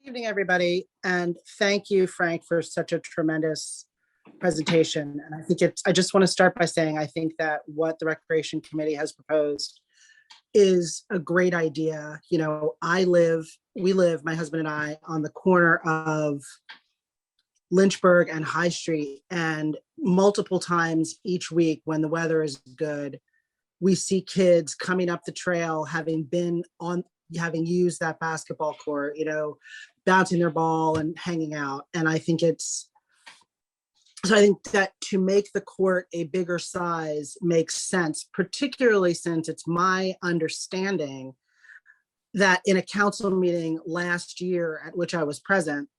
Evening, everybody, and thank you, Frank, for such a tremendous presentation. And I think I just want to start by saying I think that what the Recreation Committee has proposed is a great idea. You know, we live, my husband and I, on the corner of Lynchburg and High Street, and multiple times each week when the weather is good, we see kids coming up the trail, having used that basketball court, you know, bouncing their ball and hanging out. And I think that to make the court a bigger size makes sense, particularly since it's my understanding that in a council meeting last year at which I was present,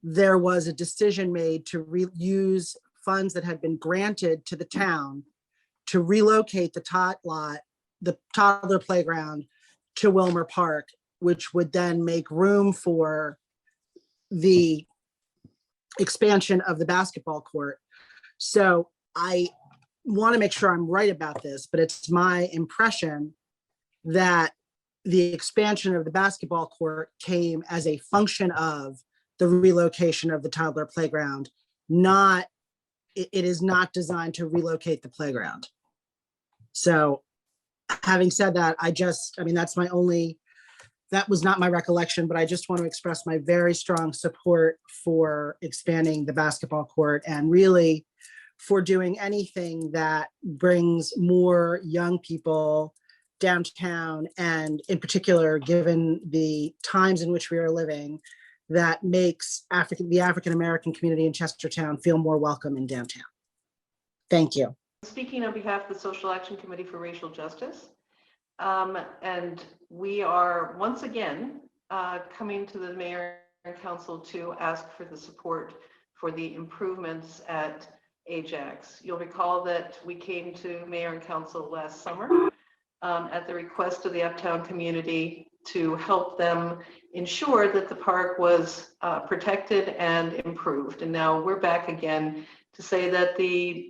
there was a decision made to use funds that had been granted to the town to relocate the toddler playground to Wilmer Park, which would then make room for the expansion of the basketball court. So I want to make sure I'm right about this, but it's my impression that the expansion of the basketball court came as a function of the relocation of the toddler playground. It is not designed to relocate the playground. So having said that, that was not my recollection, but I just want to express my very strong support for expanding the basketball court and really for doing anything that brings more young people downtown, and in particular, given the times in which we are living, that makes the African-American community in Chestertown feel more welcome in downtown. Thank you. Speaking on behalf of the Social Action Committee for Racial Justice, and we are once again coming to the Mayor and Council to ask for the support for the improvements at Ajax. You'll recall that we came to Mayor and Council last summer at the request of the Uptown community to help them ensure that the park was protected and improved. And now we're back again to say that the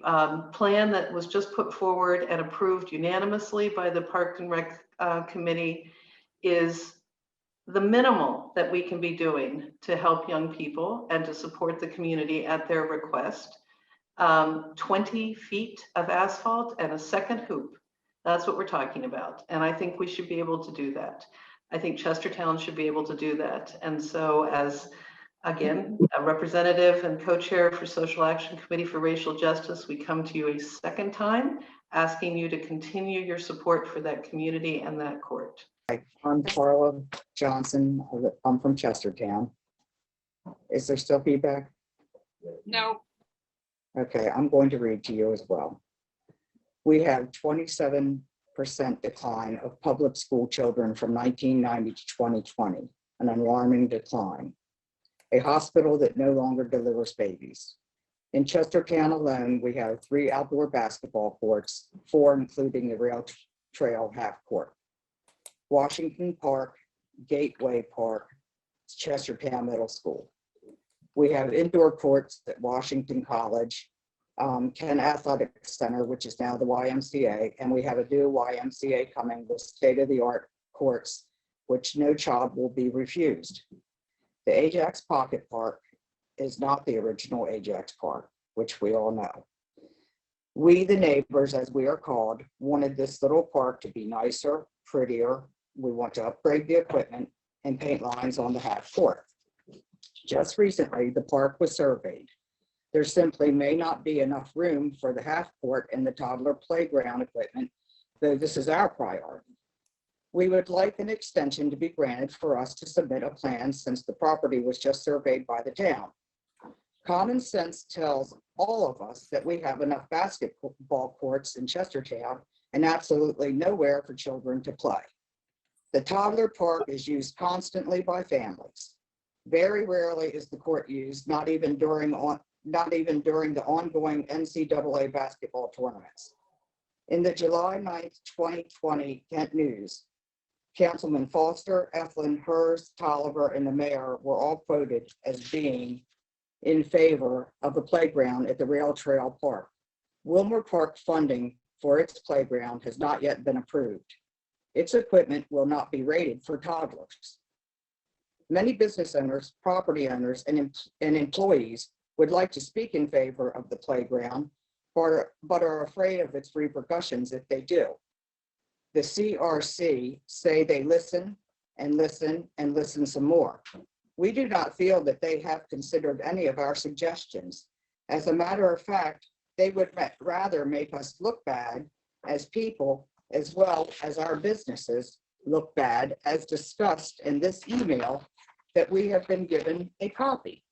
plan that was just put forward and approved unanimously by the Park and Rec Committee is the minimal that we can be doing to help young people and to support the community at their request. 20 feet of asphalt and a second hoop. That's what we're talking about. And I think we should be able to do that. I think Chestertown should be able to do that. And so as, again, a representative and co-chair for Social Action Committee for Racial Justice, we come to you a second time, asking you to continue your support for that community and that court. I'm Carla Johnson. I'm from Chestertown. Is there still feedback? No. Okay, I'm going to read to you as well. We have 27% decline of public school children from 1990 to 2020, an alarming decline. A hospital that no longer delivers babies. In Chestertown alone, we have 3 outdoor basketball courts, 4 including the rail trail half court. Washington Park, Gateway Park, Chestertown Middle School. We have indoor courts at Washington College, Ken Athletic Center, which is now the YMCA, and we have a new YMCA coming with state-of-the-art courts, which no child will be refused. The Ajax Pocket Park is not the original Ajax Park, which we all know. We, the neighbors, as we are called, wanted this little park to be nicer, prettier. We want to upgrade the equipment and paint lines on the half court. Just recently, the park was surveyed. There simply may not be enough room for the half court and the toddler playground equipment, though this is our priority. We would like an extension to be granted for us to submit a plan since the property was just surveyed by the town. Common sense tells all of us that we have enough basketball courts in Chestertown and absolutely nowhere for children to play. The toddler park is used constantly by families. Very rarely is the court used, not even during the ongoing NCAA basketball tournaments. In the July 9th, 2020 Kent News, Councilman Foster, Eflin, Hurst, Tolliver, and the mayor were all quoted as being in favor of the playground at the Rail Trail Park. Wilmer Park funding for its playground has not yet been approved. Its equipment will not be rated for toddlers. Many business owners, property owners, and employees would like to speak in favor of the playground, but are afraid of its repercussions if they do. The CRC say they listen and listen and listen some more. We do not feel that they have considered any of our suggestions. As a matter of fact, they would rather make us look bad as people, as well as our businesses look bad, as discussed in this email that we have been given a copy.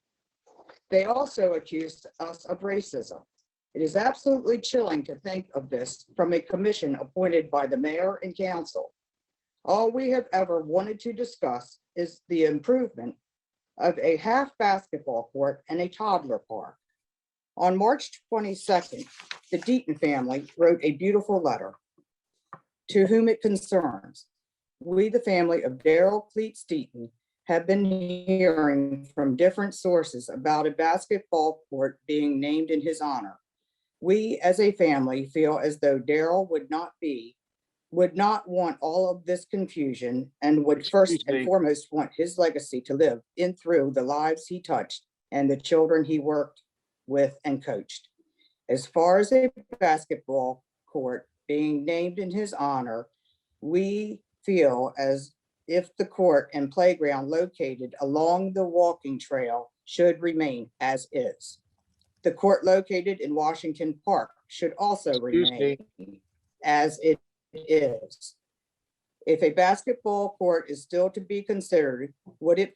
They also accused us of racism. It is absolutely chilling to think of this from a commission appointed by the mayor and council. All we have ever wanted to discuss is the improvement of a half basketball court and a toddler park. On March 22nd, the Deaton family wrote a beautiful letter to whom it concerns. We, the family of Daryl Cleats Deaton, have been hearing from different sources about a basketball court being named in his honor. We, as a family, feel as though Daryl would not want all of this confusion and would first and foremost want his legacy to live in through the lives he touched and the children he worked with and coached. As far as a basketball court being named in his honor, we feel as if the court and playground located along the walking trail should remain as is. The court located in Washington Park should also remain as it is. If a basketball court is still to be considered, would it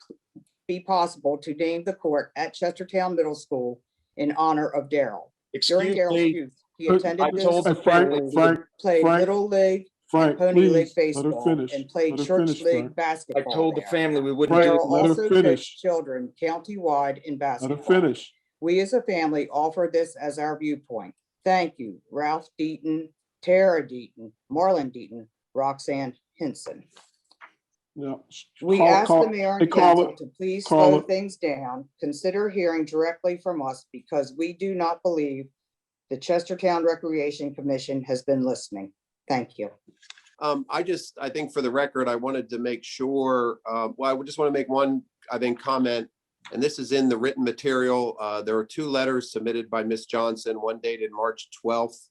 be possible to name the court at Chestertown Middle School in honor of Daryl? During Daryl's youth, he attended this school, played Little League, Frank, Pony League please, let her baseball, finish. and played Let her Church finish, League Frank. basketball. I told the there. family we wouldn't do Daryl it. Let her also finish. coached children countywide in Let basketball. her finish. We as a family offer this as our viewpoint. Thank you, Ralph Deaton, Tara Deaton, Marlon Deaton, Roxanne Hinson. Yeah. We ask the mayor and council to please slow Caller. things down, consider hearing directly from us, because we do not believe the Chestertown Recreation Commission has been listening. Thank you. I think for the record, I wanted to make sure, well, I just want to make one, I think, comment, and this is in the written material. There are two letters submitted by Ms. Johnson, one dated March 12th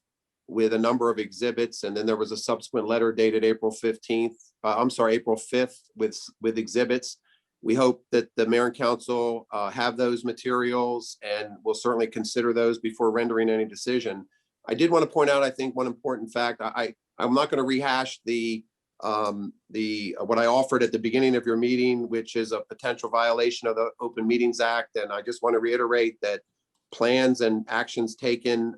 with a number of exhibits, and then there was a subsequent letter dated April 15th, April 5th with exhibits. We hope that the mayor and council have those materials, and we'll certainly consider those before rendering any decision. I did want to point out, I think, one important fact. I'm not going to rehash what I offered at the beginning of your meeting, which is a potential violation of the Open Meetings Act. And I just want to reiterate that plans and actions taken,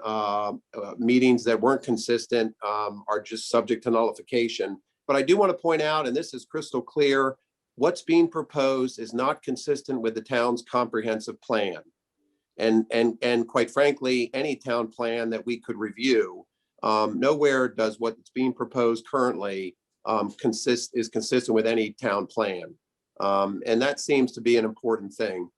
meetings that weren't consistent, are just subject to nullification. But I do want to point out, and this is crystal clear, what's being proposed is not consistent with the town's comprehensive plan. And quite frankly, any town plan that we could review, nowhere does what's being proposed currently is consistent with any town plan. And that seems to be an important thing.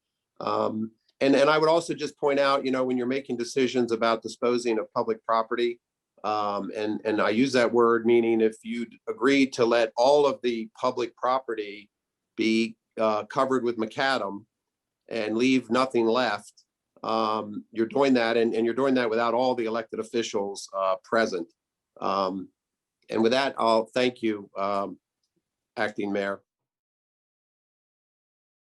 And I would also just point out, when you're making decisions about disposing of public property, and I use that word meaning if you agreed to let all of the public property be covered with macadam and leave nothing left, you're doing that, and you're doing that without all the elected officials present. And with that, I'll thank you, Acting Mayor.